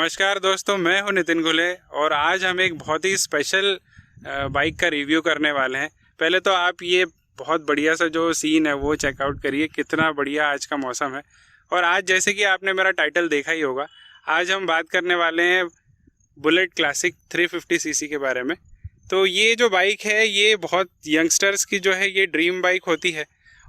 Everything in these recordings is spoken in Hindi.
नमस्कार दोस्तों, मैं हूं नितिन घुले और आज हम एक बहुत ही स्पेशल बाइक का रिव्यू करने वाले हैं। पहले तो आप ये बहुत बढ़िया सा जो सीन है वो चेकआउट करिए, कितना बढ़िया आज का मौसम है। और आज जैसे कि आपने मेरा टाइटल देखा ही होगा, आज हम बात करने वाले हैं बुलेट क्लासिक 350 सीसी के बारे में। तो ये जो बाइक है ये बहुत यंगस्टर्स की जो है ये ड्रीम बाइक होती है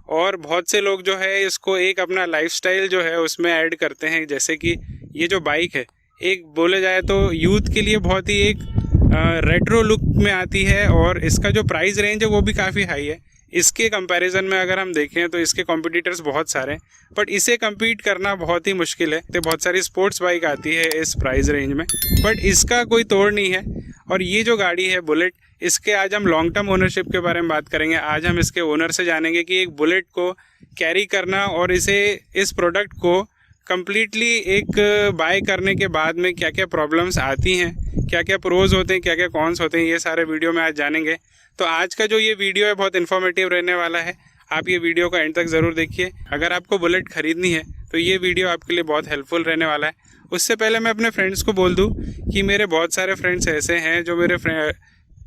और बहुत से लोग जो है इसको एक अपना लाइफस्टाइल जो है उसमें ऐड करते हैं। जैसे कि ये जो बाइक है एक बोले जाए तो यूथ के लिए बहुत ही एक रेट्रो लुक में आती है और इसका जो प्राइस रेंज है वो भी काफ़ी हाई है। इसके कंपैरिजन में अगर हम देखें तो इसके कॉम्पिटिटर्स बहुत सारे हैं, बट इसे कम्पीट करना बहुत ही मुश्किल है। तो बहुत सारी स्पोर्ट्स बाइक आती है इस प्राइस रेंज में, बट इसका कोई तोड़ नहीं है। और ये जो गाड़ी है बुलेट, इसके आज हम लॉन्ग टर्म ओनरशिप के बारे में बात करेंगे। आज हम इसके ओनर से जानेंगे कि एक बुलेट को कैरी करना और इस प्रोडक्ट को कम्प्लीटली एक बाय करने के बाद में क्या क्या प्रॉब्लम्स आती हैं, क्या क्या प्रोज होते हैं, क्या क्या कॉन्स होते हैं, ये सारे वीडियो में आज जानेंगे। तो आज का जो ये वीडियो है बहुत इन्फॉर्मेटिव रहने वाला है। आप ये वीडियो का एंड तक ज़रूर देखिए। अगर आपको बुलेट ख़रीदनी है तो ये वीडियो आपके लिए बहुत हेल्पफुल रहने वाला है। उससे पहले मैं अपने फ्रेंड्स को बोल दूँ कि मेरे बहुत सारे फ्रेंड्स ऐसे हैं जो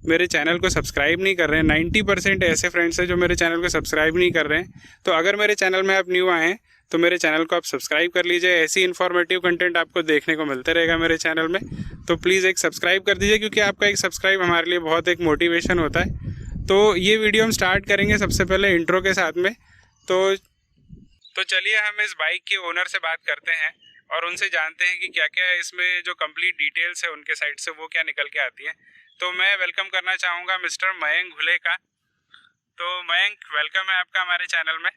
मेरे चैनल को सब्सक्राइब नहीं कर रहे हैं। 90% ऐसे फ्रेंड्स हैं जो मेरे चैनल को सब्सक्राइब नहीं कर रहे हैं। तो अगर मेरे चैनल में आप न्यू आए हैं तो मेरे चैनल को आप सब्सक्राइब कर लीजिए। ऐसी इन्फॉर्मेटिव कंटेंट आपको देखने को मिलते रहेगा मेरे चैनल में। तो प्लीज़ एक सब्सक्राइब कर दीजिए, क्योंकि आपका एक सब्सक्राइब हमारे लिए बहुत एक मोटिवेशन होता है। तो ये वीडियो हम स्टार्ट करेंगे सबसे पहले इंट्रो के साथ में। तो चलिए हम इस बाइक के ओनर से बात करते हैं और उनसे जानते हैं कि क्या क्या इसमें जो कंप्लीट डिटेल्स है उनके साइड से वो क्या निकल के आती हैं। तो मैं वेलकम करना चाहूँगा मिस्टर मयंक घुले का। तो मयंक, वेलकम है आपका हमारे चैनल में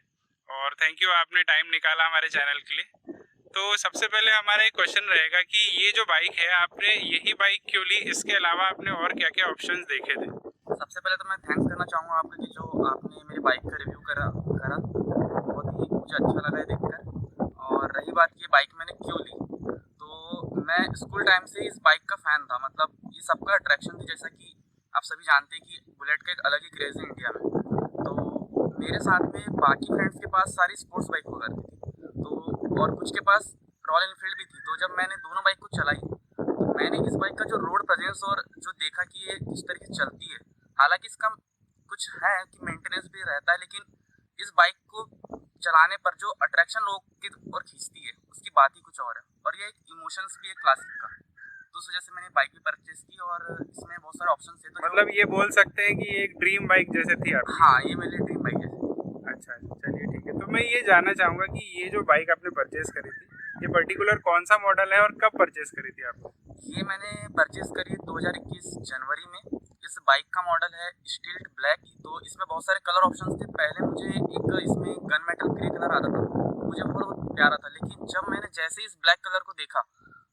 और थैंक यू, आपने टाइम निकाला हमारे चैनल के लिए। तो सबसे पहले हमारा एक क्वेश्चन रहेगा कि ये जो बाइक है आपने यही बाइक क्यों ली, इसके अलावा आपने और क्या क्या ऑप्शंस देखे थे? सबसे पहले तो मैं थैंक्स करना चाहूँगा आपका कि जो आपने मेरी बाइक का रिव्यू करा बहुत ही मुझे अच्छा लगा है देखकर। और रही बात कि ये बाइक मैंने क्यों ली, तो मैं स्कूल टाइम से इस बाइक का फ़ैन था। मतलब ये सबका अट्रैक्शन थी। जैसा कि आप सभी जानते हैं कि बुलेट का एक अलग ही क्रेज़ है इंडिया में। तो मेरे साथ में बाकी फ्रेंड्स के पास सारी स्पोर्ट्स बाइक हुआ करती थी, तो और कुछ के पास रॉयल एनफील्ड भी थी। तो जब मैंने दोनों बाइक को चलाई तो मैंने इस बाइक का जो रोड प्रेजेंस और जो देखा कि ये किस तरीके से चलती है, हालांकि इसका कुछ है कि मेंटेनेंस भी रहता है, लेकिन इस बाइक को चलाने पर जो अट्रैक्शन लोग की ओर खींचती है उसकी बात ही कुछ और है। और ये एक इमोशंस भी है क्लासिक का। तो उस वजह से मैंने बाइक भी परचेज की और इसमें बहुत सारे ऑप्शन थे। तो मतलब ये बोल सकते हैं कि ये एक ड्रीम बाइक जैसे थी आपकी? हाँ, ये मेरी ड्रीम बाइक है। अच्छा, चलिए ठीक है। तो मैं ये जानना चाहूँगा कि ये जो बाइक आपने परचेज करी थी, ये पर्टिकुलर कौन सा मॉडल है और कब परचेज करी थी आपने? ये मैंने परचेज करी 2021 जनवरी में। इस बाइक का मॉडल है स्टील्ट ब्लैक। तो इसमें बहुत सारे कलर ऑप्शंस थे। पहले मुझे एक इसमें गन मेटल ग्रे कलर आता था, मुझे बहुत प्यारा था। लेकिन जब मैंने जैसे ही इस ब्लैक कलर को देखा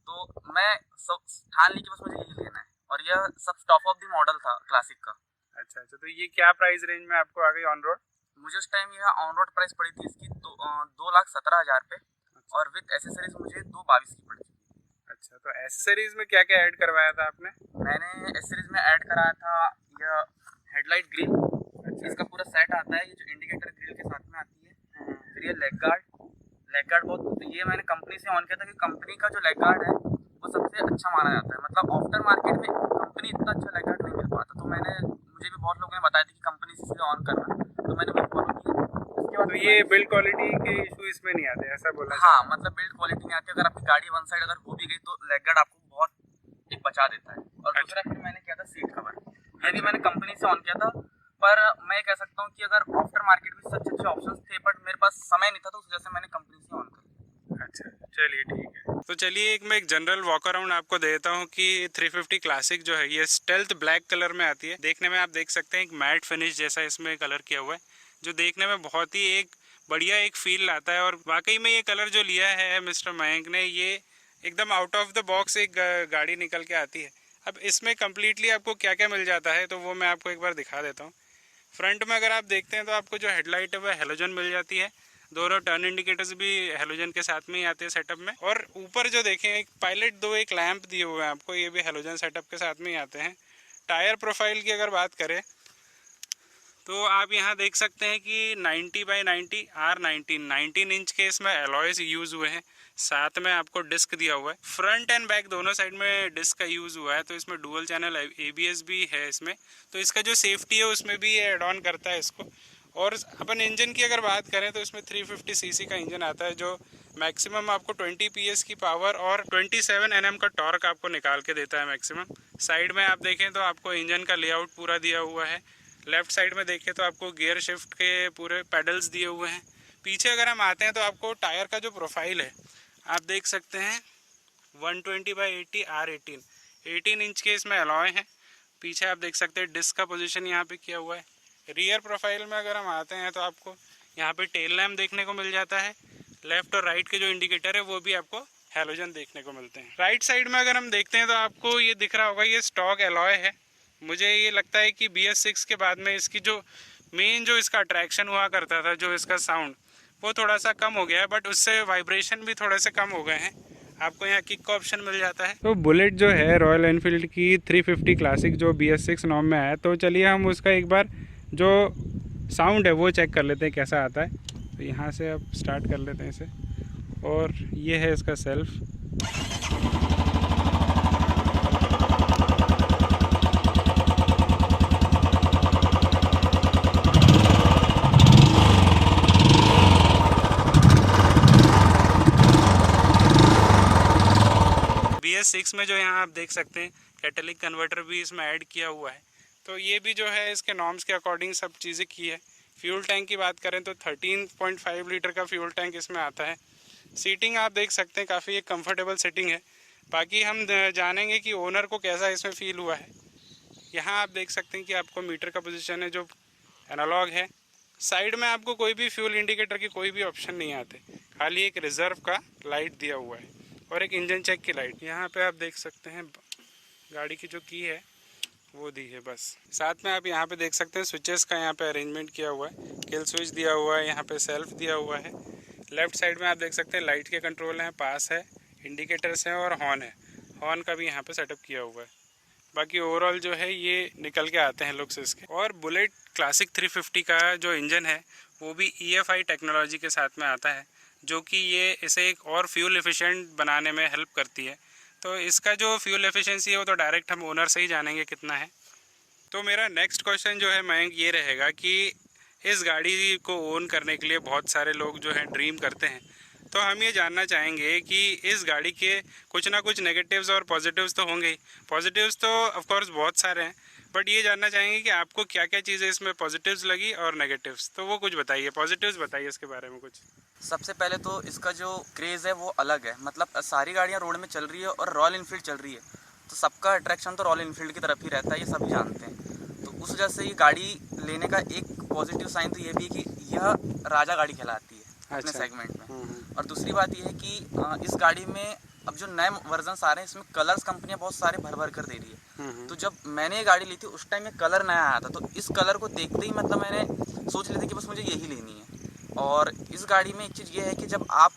तो मैं सब ठान ली कि बस मुझे यही लेना है। और यह सब टॉप ऑफ द मॉडल था क्लासिक का। अच्छा, तो ये क्या प्राइस रेंज में आपको आ गई ऑन रोड? मुझे उस टाइम यह ऑन रोड प्राइस पड़ी थी इसकी 2,17,000 पे। और विद एसेसरीज मुझे 2,22 की पड़ी थी। अच्छा, तो एसेसरीज में क्या क्या ऐड करवाया था आपने? मैंने एसेसरीज में ऐड कराया था यह हेडलाइट ग्रिल। अच्छा, इसका पूरा सेट आता है, ये जो इंडिकेटर ग्रिल के साथ में आती है। फिर ये लेग गार्ड बहुत ये मैंने कंपनी से ऑन किया था कि कंपनी का जो लेग गार्ड है वो सबसे अच्छा माना जाता है। मतलब आफ्टर मार्केट में कंपनी इतना अच्छा लेग गार्ड नहीं मिल पाता। तो मुझे भी बहुत लोगों ने बताया था कि कंपनी से इसे ऑन करना, तो मैंने वो फॉलो किया। उसके बाद तो ये बिल्ड क्वालिटी के इशू इसमें नहीं आते, ऐसा बोलना हाँ, चाहूँ? मतलब बिल्ड क्वालिटी नहीं आती। अगर आपकी गाड़ी वन साइड अगर हो भी गई तो लेग गार्ड आपको बहुत एक बचा देता है। और दूसरा फिर मैंने किया था सीट कवर, ये भी मैंने कंपनी से ऑन किया था। पर मैं कह सकता हूँ कि अगर आफ्टर मार्केट भी सच अच्छे ऑप्शंस थे, बट मेरे पास समय नहीं था, तो उस वजह से मैंने कंपनी से ऑन कर लिया। अच्छा, चलिए ठीक है। तो चलिए मैं एक जनरल वॉक अराउंड आपको देता हूँ कि 350 क्लासिक जो है ये स्टेल्थ ब्लैक कलर में आती है। देखने में आप देख सकते हैं एक मैट फिनिश जैसा इसमें कलर किया हुआ है, जो देखने में बहुत ही एक बढ़िया एक फील लाता है। और वाकई में ये कलर जो लिया है मिस्टर मयंक ने, ये एकदम आउट ऑफ द बॉक्स एक गाड़ी निकल के आती है। अब इसमें कम्प्लीटली आपको क्या क्या मिल जाता है तो वो मैं आपको एक बार दिखा देता हूँ। फ्रंट में अगर आप देखते हैं तो आपको जो हेडलाइट है वह हेलोजन मिल जाती है। दोनों टर्न इंडिकेटर्स भी हेलोजन के साथ में ही आते हैं सेटअप में। और ऊपर जो देखें एक पायलट एक लैंप दिए हुए हैं आपको, ये भी हेलोजन सेटअप के साथ में ही आते हैं। टायर प्रोफाइल की अगर बात करें तो आप यहाँ देख सकते हैं कि 90 बाई 90 R19 19 इंच के इसमें एलॉयज यूज़ हुए हैं। साथ में आपको डिस्क दिया हुआ है। फ्रंट एंड बैक दोनों साइड में डिस्क का यूज़ हुआ है, तो इसमें डुअल चैनल ABS भी है इसमें, तो इसका जो सेफ्टी है उसमें भी ये एड ऑन करता है इसको। और अपन इंजन की अगर बात करें तो इसमें 350 सीसी का इंजन आता है, जो मैक्सिमम आपको 20 PS की पावर और 27 Nm का टॉर्क आपको निकाल के देता है मैक्सिमम। साइड में आप देखें तो आपको इंजन का लेआउट पूरा दिया हुआ है। लेफ्ट साइड में देखें तो आपको गियर शिफ्ट के पूरे पेडल्स दिए हुए हैं। पीछे अगर हम आते हैं तो आपको टायर का जो प्रोफाइल है आप देख सकते हैं 120/80 R18, 18 इंच के इसमें अलॉय हैं। पीछे आप देख सकते हैं डिस्क का पोजीशन यहाँ पे किया हुआ है। रियर प्रोफाइल में अगर हम आते हैं तो आपको यहाँ पे टेल लैम्प देखने को मिल जाता है। लेफ्ट और राइट के जो इंडिकेटर है वो भी आपको हैलोजन देखने को मिलते हैं। राइट साइड में अगर हम देखते हैं तो आपको ये दिख रहा होगा, ये स्टॉक एलॉय है। मुझे ये लगता है कि BS6 के बाद में इसकी जो मेन जो इसका अट्रैक्शन हुआ करता था, जो इसका साउंड, वो थोड़ा सा कम हो गया है, बट उससे वाइब्रेशन भी थोड़े से कम हो गए हैं। आपको यहाँ किक का ऑप्शन मिल जाता है। तो बुलेट जो है रॉयल एनफील्ड की 350 क्लासिक जो BS6 नॉर्म में आया, तो चलिए हम उसका एक बार जो साउंड है वो चेक कर लेते हैं कैसा आता है। तो यहाँ से अब स्टार्ट कर लेते हैं इसे, और ये है इसका सेल्फ। BS6 में जो यहाँ आप देख सकते हैं कैटेलिक कन्वर्टर भी इसमें ऐड किया हुआ है, तो ये भी जो है इसके नॉर्म्स के अकॉर्डिंग सब चीज़ें की है। फ्यूल टैंक की बात करें तो 13.5 लीटर का फ्यूल टैंक इसमें आता है। सीटिंग आप देख सकते हैं काफ़ी एक कंफर्टेबल सीटिंग है। बाकी हम जानेंगे कि ओनर को कैसा इसमें फ़ील हुआ है। यहाँ आप देख सकते हैं कि आपको मीटर का पोजीशन है जो एनालॉग है। साइड में आपको कोई भी फ्यूल इंडिकेटर की कोई भी ऑप्शन नहीं आते, खाली एक रिज़र्व का लाइट दिया हुआ है और एक इंजन चेक की लाइट। यहाँ पे आप देख सकते हैं गाड़ी की जो की है वो दी है बस। साथ में आप यहाँ पे देख सकते हैं स्विचेस का यहाँ पे अरेंजमेंट किया हुआ है। किल स्विच दिया हुआ है, यहाँ पे सेल्फ दिया हुआ है। लेफ्ट साइड में आप देख सकते हैं लाइट के कंट्रोल हैं, पास है, इंडिकेटर्स हैं और हॉर्न है। हॉर्न का भी यहाँ पे सेटअप किया हुआ है। बाकी ओवरऑल जो है ये निकल के आते हैं लुक्स इसके। और बुलेट क्लासिक 350 का जो इंजन है वो भी EFI टेक्नोलॉजी के साथ में आता है, जो कि ये इसे एक और फ्यूल एफिशिएंट बनाने में हेल्प करती है। तो इसका जो फ्यूल एफिशिएंसी है वो तो डायरेक्ट हम ओनर से ही जानेंगे कितना है। तो मेरा नेक्स्ट क्वेश्चन जो है मयंक ये रहेगा कि इस गाड़ी को ओन करने के लिए बहुत सारे लोग जो हैं ड्रीम करते हैं, तो हम ये जानना चाहेंगे कि इस गाड़ी के कुछ ना कुछ नेगेटिव्स और पॉजिटिव्स तो होंगे ही। पॉजिटिव्स तो ऑफ कोर्स बहुत सारे हैं, बट ये जानना चाहेंगे कि आपको क्या क्या चीज़ें इसमें पॉजिटिव्स लगी और नेगेटिव्स, तो वो कुछ बताइए, पॉजिटिव्स बताइए इसके बारे में कुछ। सबसे पहले तो इसका जो क्रेज़ है वो अलग है। मतलब सारी गाड़ियाँ रोड में चल रही है और रॉयल इनफील्ड चल रही है, तो सबका अट्रैक्शन तो रॉयल इनफील्ड की तरफ ही रहता है, ये सभी जानते हैं। तो उस वजह से ये गाड़ी लेने का एक पॉजिटिव साइन तो ये भी है कि यह राजा गाड़ी कहलाती है अपने सेगमेंट में। और दूसरी बात ये है कि इस गाड़ी में अब जो नए वर्जन्स आ रहे हैं इसमें कलर्स कंपनियां बहुत सारे भर भर कर दे रही है। तो जब मैंने ये गाड़ी ली थी उस टाइम में कलर नया आया था, तो इस कलर को देखते ही मतलब मैंने सोच ली थी कि बस मुझे यही लेनी है। और इस गाड़ी में एक चीज़ ये है कि जब आप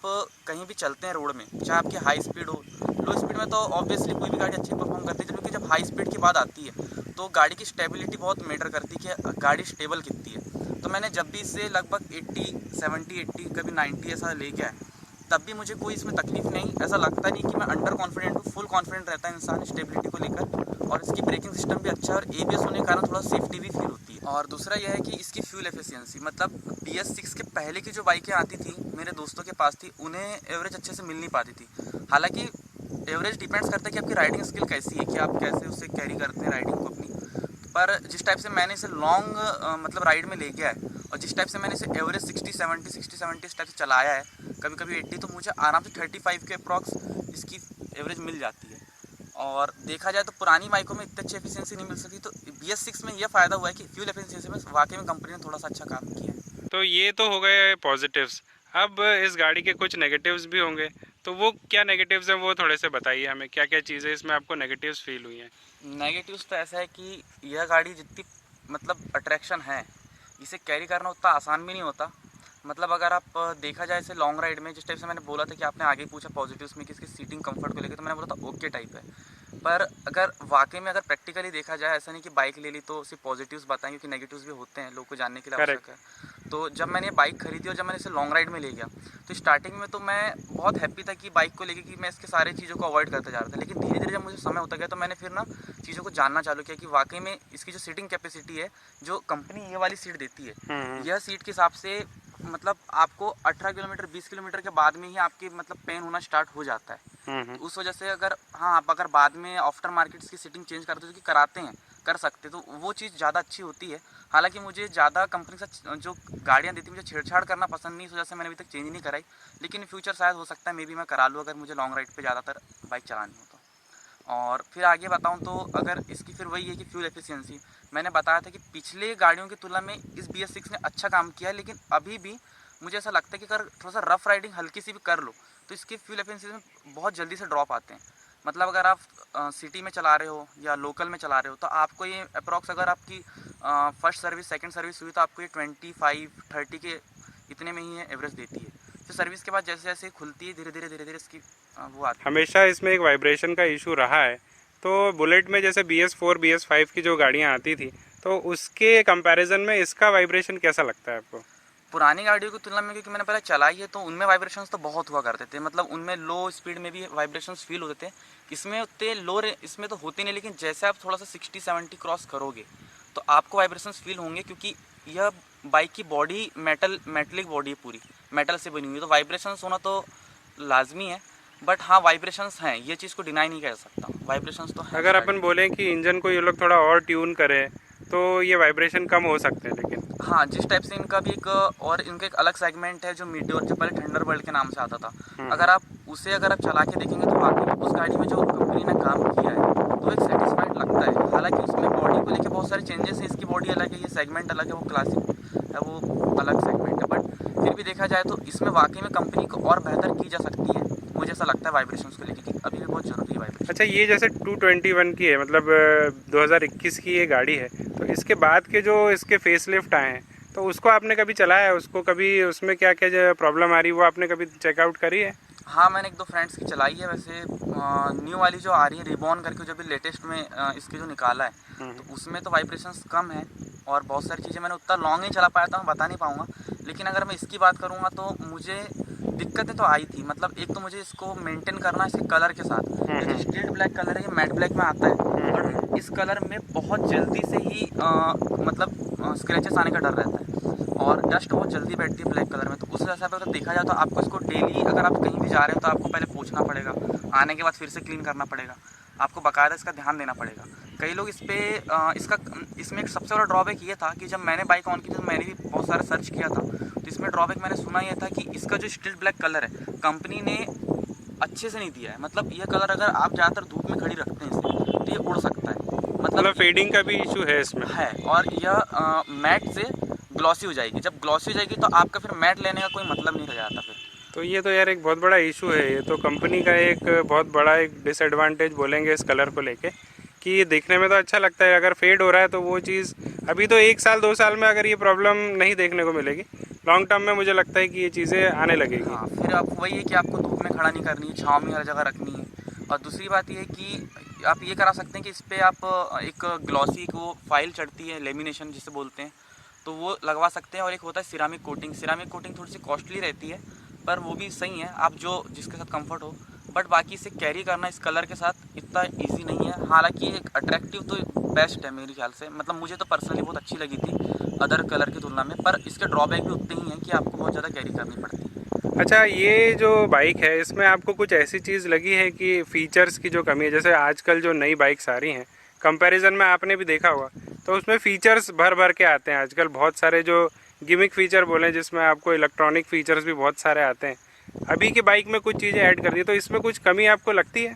कहीं भी चलते हैं रोड में, चाहे आपकी हाई स्पीड हो, लो स्पीड में तो ऑब्वियसली कोई भी गाड़ी अच्छी परफॉर्म करती है, क्योंकि जब हाई स्पीड की बात आती है तो गाड़ी की स्टेबिलिटी बहुत मैटर करती है कि गाड़ी स्टेबल कितनी है। तो मैंने जब भी इसे लगभग 80, 70, 80 कभी 90 ऐसा लेके आया, तब भी मुझे कोई इसमें तकलीफ नहीं, ऐसा लगता नहीं कि मैं अंडर कॉन्फिडेंट हूँ। फुल कॉन्फिडेंट रहता है इंसान स्टेबिलिटी को लेकर, और इसकी ब्रेकिंग सिस्टम भी अच्छा है और ABS होने के कारण थोड़ा सेफ्टी भी फील होती है। और दूसरा यह है कि इसकी फ्यूल एफिशिएंसी, मतलब BS6 के पहले की जो बाइकें आती थी मेरे दोस्तों के पास थी, उन्हें एवरेज अच्छे से मिल नहीं पाती थी। हालांकि एवरेज डिपेंड्स करता है कि आपकी राइडिंग स्किल कैसी है, कि आप कैसे उससे कैरी करते हैं राइडिंग को अपनी। पर जिस टाइप से मैंने इसे लॉन्ग मतलब राइड में ले गया है, और जिस टाइप से मैंने इसे एवरेज 60-70 इस टाइप से चलाया है, कभी कभी 80, तो मुझे आराम से 35 के अप्रॉक्स इसकी एवरेज मिल जाती है। और देखा जाए तो पुरानी बाइकों में इतनी अच्छी एफिशिएंसी नहीं मिल सकती, तो BS6 में यह फ़ायदा हुआ है कि फ्यूल एफिशिएंसी में वाकई में कंपनी ने थोड़ा सा अच्छा काम किया है। तो ये तो हो गए पॉजिटिव्स। अब इस गाड़ी के कुछ नेगेटिव्स भी होंगे, तो वो क्या नेगेटिव्स हैं वो थोड़े से बताइए हमें, क्या क्या चीज़ें इसमें आपको नेगेटिव्स फील हुई हैं। नेगेटिव्स तो ऐसा है कि यह गाड़ी जितनी मतलब अट्रैक्शन है, इसे कैरी करना उतना आसान भी नहीं होता। मतलब अगर आप देखा जाए इसे लॉन्ग राइड में, जिस टाइप से मैंने बोला था कि आपने आगे पूछा पॉजिटिव्स में कि इसकी सीटिंग कंफर्ट को लेकर, तो मैंने बोला था ओके टाइप है। पर अगर वाकई में अगर प्रैक्टिकली देखा जाए, ऐसा नहीं कि बाइक ले ली तो सिर्फ पॉजिटिव्स बताएं, क्योंकि नेगेटिव्स भी होते हैं, लोग को जानने के लिए आवश्यक करेक्ट। है। तो जब मैंने ये बाइक खरीदी और जब मैंने इसे लॉन्ग राइड में ले गया, तो स्टार्टिंग में तो मैं बहुत हैप्पी था कि बाइक को लेके कि मैं इसके सारे चीज़ों को अवॉइड करते जा रहा था। लेकिन धीरे धीरे जब मुझे समय होता गया तो मैंने फिर ना चीज़ों को जानना चालू किया कि वाकई में इसकी जो सीटिंग कैपेसिटी है, जो कंपनी ये वाली सीट देती है, यह सीट के हिसाब से मतलब आपको 18 किलोमीटर 20 किलोमीटर के बाद में ही आपकी मतलब पेन होना स्टार्ट हो जाता है। तो उस वजह से अगर हाँ, आप अगर बाद में आफ्टर मार्केट्स की सीटिंग चेंज करते हो, जो कि कराते हैं, कर सकते, तो वो चीज़ ज़्यादा अच्छी होती है। हालांकि मुझे ज़्यादा कंपनी के साथ जो गाड़ियाँ देती मुझे छेड़छाड़ करना पसंद नहीं, इस वजह से मैंने अभी तक चेंज नहीं कराई। लेकिन फ्यूचर शायद हो सकता है मे बी मैं करा लूँ, अगर मुझे लॉन्ग राइड पे ज़्यादातर बाइक चलानी हो तो। और फिर आगे बताऊं तो अगर इसकी फिर वही है कि फ्यूल एफिशिएंसी, मैंने बताया था कि पिछले गाड़ियों की तुलना में इस BS6 ने अच्छा काम किया है, लेकिन अभी भी मुझे ऐसा लगता है कि अगर थोड़ा सा रफ राइडिंग हल्की सी भी कर लो तो इसके फ्यूल एफिशिएंसी में बहुत जल्दी से ड्रॉप आते हैं। मतलब अगर आप सिटी में चला रहे हो या लोकल में चला रहे हो तो आपको ये अप्रॉक्स, अगर आपकी फर्स्ट सर्विस सेकंड सर्विस हुई तो आपको ये 25-30 के इतने में ही एवरेज देती है। फिर सर्विस के बाद जैसे जैसे खुलती है धीरे धीरे इसकी वो आती है। हमेशा इसमें एक वाइब्रेशन का इशू रहा है। तो बुलेट में जैसे BS4 BS5 की जो गाड़ियाँ आती थी, तो उसके कंपैरिजन में इसका वाइब्रेशन कैसा लगता है आपको? पुरानी गाड़ियों की तुलना में, क्योंकि मैंने पहले चलाई है, तो उनमें वाइब्रेशंस तो बहुत हुआ करते थे। मतलब उनमें लो स्पीड में भी वाइब्रेशंस फील होते थे। इसमें उतने लो इसमें तो होती नहीं, लेकिन जैसे आप थोड़ा सा 60-70 क्रॉस करोगे तो आपको वाइब्रेशंस फील होंगे, क्योंकि यह बाइक की बॉडी मेटलिक बॉडी है, पूरी मेटल से बनी हुई है, तो वाइब्रेशंस होना तो लाजमी है। बट हाँ, वाइब्रेशंस हैं, ये चीज़ को डिनाई नहीं कर सकता, वाइब्रेशंस तो हैं इस अगर गाड़ी अपन में। बोलें कि इंजन को ये लोग थोड़ा और ट्यून करें तो ये वाइब्रेशन कम हो सकते हैं, लेकिन हाँ, जिस टाइप से इनका भी एक और इनका एक अलग सेगमेंट है जो मीटियोर, जो पहले थंडरबर्ड के नाम से आता था। अगर आप उसे अगर आप चला के देखेंगे तो वाकई में उस गाड़ी में जो कंपनी ने काम किया है तो एक सेटिस्फाइड लगता है। हालांकि उसमें बॉडी को लेके बहुत सारे चेंजेस हैं, इसकी बॉडी अलग है, ये सेगमेंट अलग है, वो क्लासिक है, वो अलग सेगमेंट है। बट फिर भी देखा जाए तो इसमें वाकई में कंपनी को और बेहतर की जा सकती है। मुझे ऐसा लगता है वाइब्रेशंस को लेके कि अभी भी बहुत ज़रूरी है वाइब्रेशन। अच्छा, ये जैसे 221 की है, मतलब 2021 की ये गाड़ी है, तो इसके बाद के जो इसके फेसलिफ्ट आए हैं, तो उसको आपने कभी चलाया है? उसको कभी उसमें क्या क्या जो प्रॉब्लम आ रही है वो आपने कभी चेकआउट करी है? हाँ, मैंने 1-2 फ्रेंड्स की चलाई है। वैसे न्यू वाली जो आ रही है रिबॉन करके, जो भी लेटेस्ट में इसके जो निकाला है, तो उसमें तो वाइब्रेशंस कम है और बहुत सारी चीज़ें मैंने उतना लॉन्ग नहीं चला पाया था, मैं बता नहीं पाऊँगा। लेकिन अगर मैं इसकी बात करूँगा तो मुझे दिक्कतें तो आई थी। मतलब एक तो मुझे इसको मेंटेन करना इसके कलर के साथ, ये जो स्ट्रीट ब्लैक कलर है ये मैट ब्लैक में आता है, और इस कलर में बहुत जल्दी से ही मतलब स्क्रैचेस आने का डर रहता है और डस्ट बहुत जल्दी बैठती है ब्लैक कलर में। तो उस हिसाब से अगर देखा जाए तो आपको इसको डेली, अगर आप कहीं भी जा रहे हो तो आपको पहले पोंछना पड़ेगा, आने के बाद फिर से क्लीन करना पड़ेगा, आपको बाकायदा इसका ध्यान देना पड़ेगा। कई लोग इस पर इसमें एक सबसे बड़ा ड्रॉबैक ये था कि जब मैंने बाइक ऑन की थी तो मैंने भी बहुत सारा सर्च किया था, तो इसमें ड्रॉबैक मैंने सुना ये था कि इसका जो स्ट्रीट ब्लैक कलर है कंपनी ने अच्छे से नहीं दिया है। मतलब यह कलर अगर आप ज़्यादातर धूप में खड़ी रखते हैं इसे तो ये उड़ सकता है, मतलब फेडिंग का भी इशू है इसमें? है। और यह मैट से ग्लॉसी हो जाएगी, जब ग्लॉसी हो जाएगी तो आपका फिर मैट लेने का कोई मतलब नहीं रह जाता फिर। तो ये तो यार एक बहुत बड़ा इशू है, ये तो कंपनी का एक बहुत बड़ा एक डिसएडवांटेज बोलेंगे इस कलर को लेके, कि ये देखने में तो अच्छा लगता है, अगर फेड हो रहा है तो वो चीज़ अभी तो 1 साल 2 साल में अगर ये प्रॉब्लम नहीं देखने को मिलेगी, लॉन्ग टर्म में मुझे लगता है कि ये चीज़ें आने लगेगी। हाँ, फिर आप वही है कि आपको धूप में खड़ा नहीं करनी है, छाँव में हर जगह रखनी है। और दूसरी बात ये है कि आप ये करा सकते हैं कि इस पर आप एक ग्लॉसी को फाइल चढ़ती है, लेमिनेशन जिसे बोलते हैं, तो वो लगवा सकते हैं। और एक होता है सिरामिक कोटिंग। सिरामिक कोटिंग थोड़ी सी कॉस्टली रहती है पर वो भी सही है, आप जो जिसके साथ कंफर्ट हो। बट बाकी इसे कैरी करना इस कलर के साथ इतना इजी नहीं है। हालांकि एक अट्रैक्टिव तो बेस्ट है मेरे ख्याल से, मतलब मुझे तो पर्सनली बहुत अच्छी लगी थी अदर कलर की तुलना में, पर इसके ड्रॉबैक भी उतने ही हैं कि आपको बहुत ज़्यादा कैरी करनी पड़ती है। अच्छा, ये जो बाइक है इसमें आपको कुछ ऐसी चीज़ लगी है कि फीचर्स की जो कमी है, जैसे आजकल जो नई बाइक्स आ रही हैं कंपैरिजन में आपने भी देखा होगा, तो उसमें फीचर्स भर भर के आते हैं आजकल, बहुत सारे जो गिमिक फीचर बोलें जिसमें आपको इलेक्ट्रॉनिक फीचर्स भी बहुत सारे आते हैं, अभी की बाइक में कुछ चीज़ें ऐड कर दी, तो इसमें कुछ कमी आपको लगती है?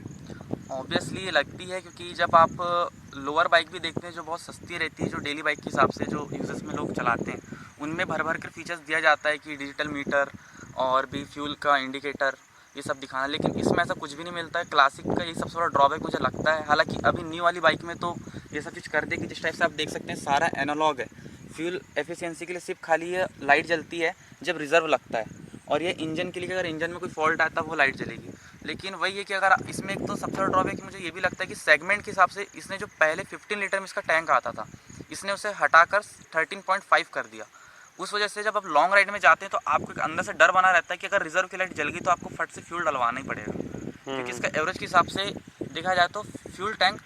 ऑब्वियसली ये लगती है, क्योंकि जब आप लोअर बाइक भी देखते हैं जो बहुत सस्ती रहती है, जो डेली बाइक के हिसाब से जो यूजर्स में लोग चलाते हैं, उनमें भर भर कर फीचर्स दिया जाता है कि डिजिटल मीटर और भी फ्यूल का इंडिकेटर ये सब दिखाना, लेकिन इसमें ऐसा कुछ भी नहीं मिलता है। क्लासिक का ये सबसे बड़ा ड्रॉबैक मुझे लगता है। हालांकि अभी न्यू वाली बाइक में तो ये सब चीज़ कर देगी, जिस टाइप से आप देख सकते हैं सारा एनालॉग है। फ्यूल एफिशिएंसी के लिए सिर्फ खाली ये लाइट जलती है जब रिजर्व लगता है, और ये इंजन के लिए अगर इंजन में कोई फॉल्ट आता है वो लाइट जलेगी। लेकिन वही है कि अगर इसमें एक तो सबसे बड़ा ड्रॉबैक मुझे ये भी लगता है कि सेगमेंट के हिसाब से इसने जो पहले 15 लीटर में इसका टैंक आता था, इसने उसे हटाकर 13.5 कर दिया। उस वजह से जब आप लॉन्ग राइड में जाते हैं तो आपको एक अंदर से डर बना रहता है कि अगर रिजर्व की लाइट जल गई तो आपको फट से फ्यूल डलवाना ही पड़ेगा, क्योंकि इसका एवरेज के हिसाब से देखा जाए तो फ्यूल टैंक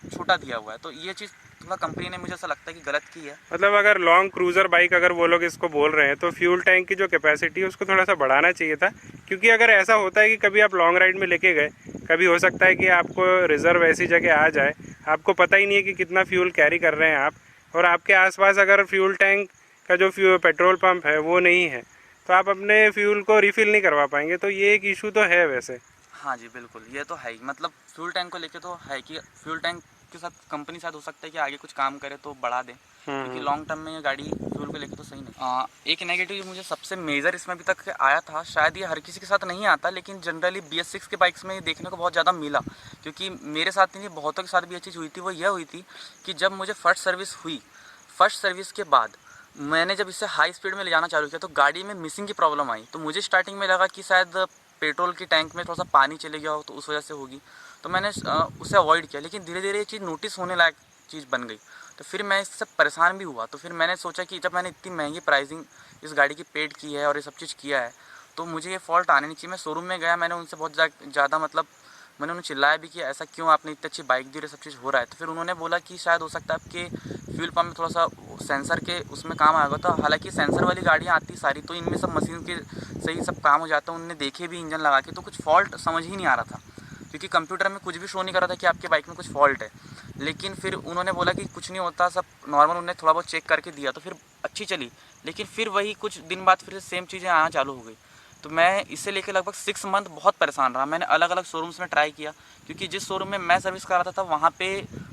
छोटा दिया हुआ है। तो ये चीज़ थोड़ा कंपनी ने मुझे ऐसा लगता है कि गलत की है। मतलब अगर लॉन्ग क्रूज़र बाइक अगर वो लोग इसको बोल रहे हैं तो फ्यूल टैंक की जो कैपेसिटी है उसको थोड़ा सा बढ़ाना चाहिए था, क्योंकि अगर ऐसा होता है कि कभी आप लॉन्ग राइड में लेके गए, कभी हो सकता है कि आपको रिज़र्व ऐसी जगह आ जाए, आपको पता ही नहीं है कि कितना फ्यूल कैरी कर रहे हैं आप, और आपके आसपास अगर फ्यूल टैंक का जो पेट्रोल पंप है वो नहीं है तो आप अपने फ्यूल को रिफ़िल नहीं करवा पाएंगे। तो ये एक इशू तो है वैसे। हाँ जी, बिल्कुल, ये तो है ही। मतलब फ्यूल टैंक को लेके तो है कि फ्यूल टैंक के साथ कंपनी साथ हो सकता है कि आगे कुछ काम करे तो बढ़ा दें, क्योंकि लॉन्ग टर्म में ये गाड़ी फ्यूल को लेके तो सही नहीं। एक नेगेटिव मुझे सबसे मेजर इसमें अभी तक आया था, शायद ये हर किसी के साथ नहीं आता, लेकिन जनरली BS6 के बाइक्स में ये देखने को बहुत ज़्यादा मिला, क्योंकि मेरे साथ नहीं, बहुतों के साथ भी ये चीज़ हुई थी। वो यह हुई थी कि जब मुझे फर्स्ट सर्विस के बाद मैंने जब इसे हाई स्पीड में ले जाना चालू किया तो गाड़ी में मिसिंग की प्रॉब्लम आई। तो मुझे स्टार्टिंग में लगा कि शायद पेट्रोल की टैंक में थोड़ा सा पानी चले गया हो तो उस वजह से होगी, तो मैंने उसे अवॉइड किया। लेकिन धीरे धीरे ये चीज़ नोटिस होने लायक चीज़ बन गई, तो फिर मैं इससे परेशान भी हुआ। तो फिर मैंने सोचा कि जब मैंने इतनी महंगी प्राइसिंग इस गाड़ी की पेड की है और ये सब चीज़ किया है तो मुझे ये फॉल्ट आने नहीं चाहिए। मैं शोरूम में गया, मैंने उनसे बहुत ज़्यादा मतलब मैंने उन्हें चिल्लाया भी कि ऐसा क्यों, आपने इतनी अच्छी बाइक दी और सब चीज़ हो रहा है। तो फिर उन्होंने बोला कि शायद हो सकता है आपके फ्यूल पंप में थोड़ा सा सेंसर के उसमें काम आएगा। तो हालांकि सेंसर वाली गाड़ियाँ आती सारी, तो इनमें सब मशीन के सही सब काम हो जाता है। उन्होंने देखे भी इंजन लगा के, तो कुछ फॉल्ट समझ ही नहीं आ रहा था, क्योंकि कंप्यूटर में कुछ भी शो नहीं कर रहा था कि आपके बाइक में कुछ फॉल्ट है। लेकिन फिर उन्होंने बोला कि कुछ नहीं होता, सब नॉर्मल। उन्होंने थोड़ा बहुत चेक करके दिया तो फिर अच्छी चली। लेकिन फिर वही कुछ दिन बाद फिर सेम चीज़ें आना चालू हो गई। तो मैं इसे लेकर लगभग 6 मंथ बहुत परेशान रहा। मैंने अलग अलग शोरूम्स में ट्राई किया, क्योंकि जिस शोरूम में मैं सर्विस करा था वहाँ पे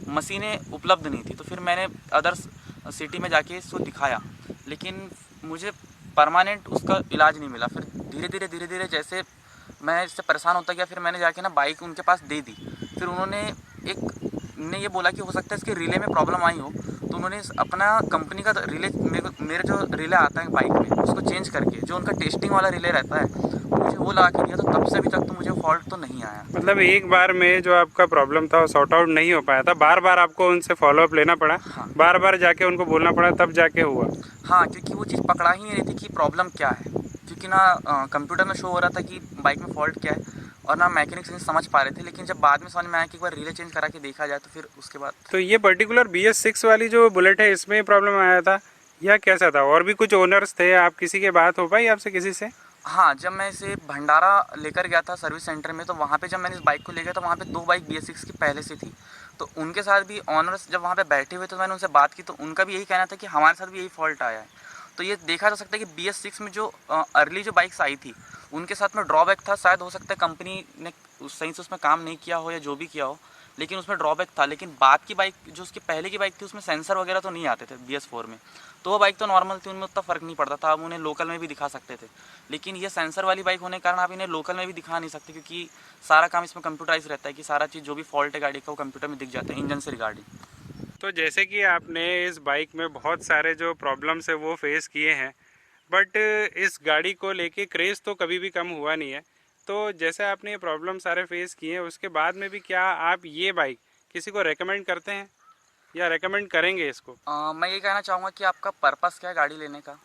मशीनें उपलब्ध नहीं थी। तो फिर मैंने अदर्स सिटी में जाके इसको दिखाया, लेकिन मुझे परमानेंट उसका इलाज नहीं मिला। फिर धीरे धीरे जैसे मैं इससे परेशान होता गया, फिर मैंने जाके ना बाइक उनके पास दे दी। फिर उन्होंने ये बोला कि हो सकता है इसके रिले में प्रॉब्लम आई हो, तो उन्होंने अपना कंपनी का रिले, मेरे जो रिले आता है बाइक में उसको चेंज करके जो उनका टेस्टिंग वाला रिले रहता है मुझे वो लगा के दिया। तो तब से अभी तक तो मुझे फॉल्ट तो नहीं आया। मतलब एक बार में जो आपका प्रॉब्लम था वो सॉर्ट आउट नहीं हो पाया था, बार बार आपको उनसे फॉलोअप लेना पड़ा, हाँ बार बार जाके उनको बोलना पड़ा, तब जाके हुआ। हाँ, क्योंकि वो चीज़ पकड़ा ही नहीं रही थी कि प्रॉब्लम क्या है, क्योंकि ना कंप्यूटर में शो हो रहा था कि बाइक में फॉल्ट क्या है, और ना मैकेनिक्स समझ पा रहे थे। लेकिन जब बाद में समझ में आया कि एक बार रिले चेंज करा के देखा जाए तो फिर उसके बाद। तो ये पर्टिकुलर BS6 वाली जो बुलेट है इसमें प्रॉब्लम आया था या कैसा था? और भी कुछ ओनर्स थे, आप किसी के बात हो पाई आपसे किसी से? हाँ, जब मैं इसे भंडारा लेकर गया था सर्विस सेंटर में, तो वहाँ पे जब मैंने इस बाइक को ले गया तो वहाँ पे 2 बाइक BS6 की पहले से थी। तो उनके साथ भी ऑनर्स जब वहाँ पे बैठे हुए तो मैंने उनसे बात की, तो उनका भी यही कहना था कि हमारे साथ भी यही फॉल्ट आया है। तो ये देखा जा सकता है कि BS6 में जो अर्ली जो बाइक्स आई थी उनके साथ में ड्रॉबैक था। शायद हो सकता है कंपनी ने सही से उसमें काम नहीं किया हो या जो भी किया हो, लेकिन उसमें ड्रॉबैक था। लेकिन बाद की बाइक जो उसकी पहले की बाइक थी उसमें सेंसर वगैरह तो नहीं आते थे BS4 में, तो वो बाइक तो नॉर्मल थी, उनमें उतना फ़र्क नहीं पड़ता था, आप उन्हें लोकल में भी दिखा सकते थे। लेकिन ये सेंसर वाली बाइक होने के कारण आप इन्हें लोकल में भी दिखा नहीं सकते, क्योंकि सारा काम इसमें कंप्यूटराइज रहता है कि सारा चीज़ जो भी फॉल्ट है गाड़ी का वो कंप्यूटर में दिख जाता है इंजन से रिगार्डिंग। तो जैसे कि आपने इस बाइक में बहुत सारे जो प्रॉब्लम्स है वो फेस किए हैं, बट इस गाड़ी को लेके क्रेज़ तो कभी भी कम हुआ नहीं है। तो जैसे आपने ये प्रॉब्लम सारे फेस किए हैं उसके बाद में भी क्या आप ये बाइक किसी को रेकमेंड करते हैं या रेकमेंड करेंगे इसको? मैं ये कहना चाहूँगा कि आपका पर्पस क्या है गाड़ी लेने का।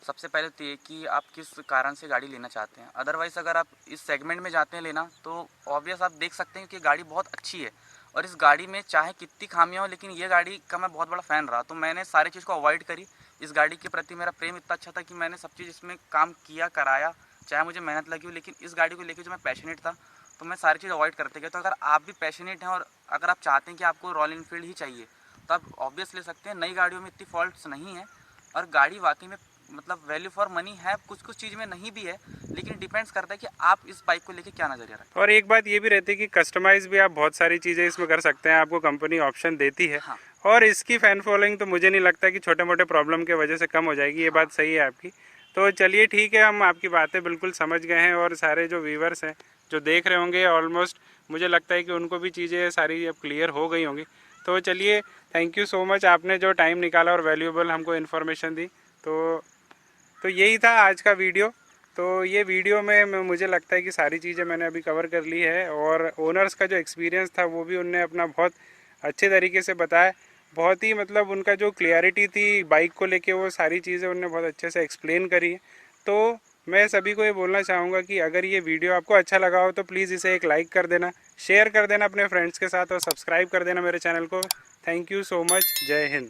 सबसे पहले तो ये कि आप किस कारण से गाड़ी लेना चाहते हैं। अदरवाइज़ अगर आप इस सेगमेंट में जाते हैं लेना, तो ऑब्वियस आप देख सकते हैं कि गाड़ी बहुत अच्छी है, और इस गाड़ी में चाहे कितनी खामियाँ हो, लेकिन ये गाड़ी का मैं बहुत बड़ा फ़ैन रहा। तो मैंने सारी चीज़ को अवॉइड करी। इस गाड़ी के प्रति मेरा प्रेम इतना अच्छा था कि मैंने सब चीज़ इसमें काम किया, कराया, चाहे मुझे मेहनत लगी हो। लेकिन इस गाड़ी को लेकर जो मैं पैशनेट था, तो मैं सारी चीज़ अवॉइड करते गया। तो अगर आप भी पैशनेट हैं और अगर आप चाहते हैं कि आपको रॉयल इनफील्ड ही चाहिए, तो आप ऑब्वियस ले सकते हैं। नई गाड़ियों में इतनी फॉल्ट्स नहीं है, और गाड़ी वाकई में मतलब वैल्यू फॉर मनी है। कुछ कुछ चीज़ में नहीं भी है, लेकिन डिपेंड्स करता है कि आप इस बाइक को लेके क्या नज़रिया रखें। और एक बात ये भी रहती है कि कस्टमाइज़ भी आप बहुत सारी चीज़ें इसमें कर सकते हैं, आपको कंपनी ऑप्शन देती है। हाँ और इसकी फ़ैन फॉलोइंग तो मुझे नहीं लगता कि छोटे मोटे प्रॉब्लम के वजह से कम हो जाएगी, ये बात सही है आपकी। तो चलिए ठीक है, हम आपकी बातें बिल्कुल समझ गए हैं, और सारे जो व्यूवर्स हैं जो देख रहे होंगे ऑलमोस्ट, मुझे लगता है कि उनको भी चीज़ें सारी अब क्लियर हो गई होंगी। तो चलिए, थैंक यू सो मच, आपने जो टाइम निकाला और वैल्यूएबल हमको इन्फॉर्मेशन दी। तो यही था आज का वीडियो। तो ये वीडियो में मुझे लगता है कि सारी चीज़ें मैंने अभी कवर कर ली है, और ओनर्स का जो एक्सपीरियंस था वो भी उनने अपना बहुत अच्छे तरीके से बताया। बहुत ही मतलब उनका जो क्लियरिटी थी बाइक को लेके, वो सारी चीज़ें उनने बहुत अच्छे से एक्सप्लेन करी। तो मैं सभी को ये बोलना चाहूँगा कि अगर ये वीडियो आपको अच्छा लगा हो तो प्लीज़ इसे एक लाइक कर देना, शेयर कर देना अपने फ्रेंड्स के साथ, और सब्सक्राइब कर देना मेरे चैनल को। Thank you so much. जय हिंद।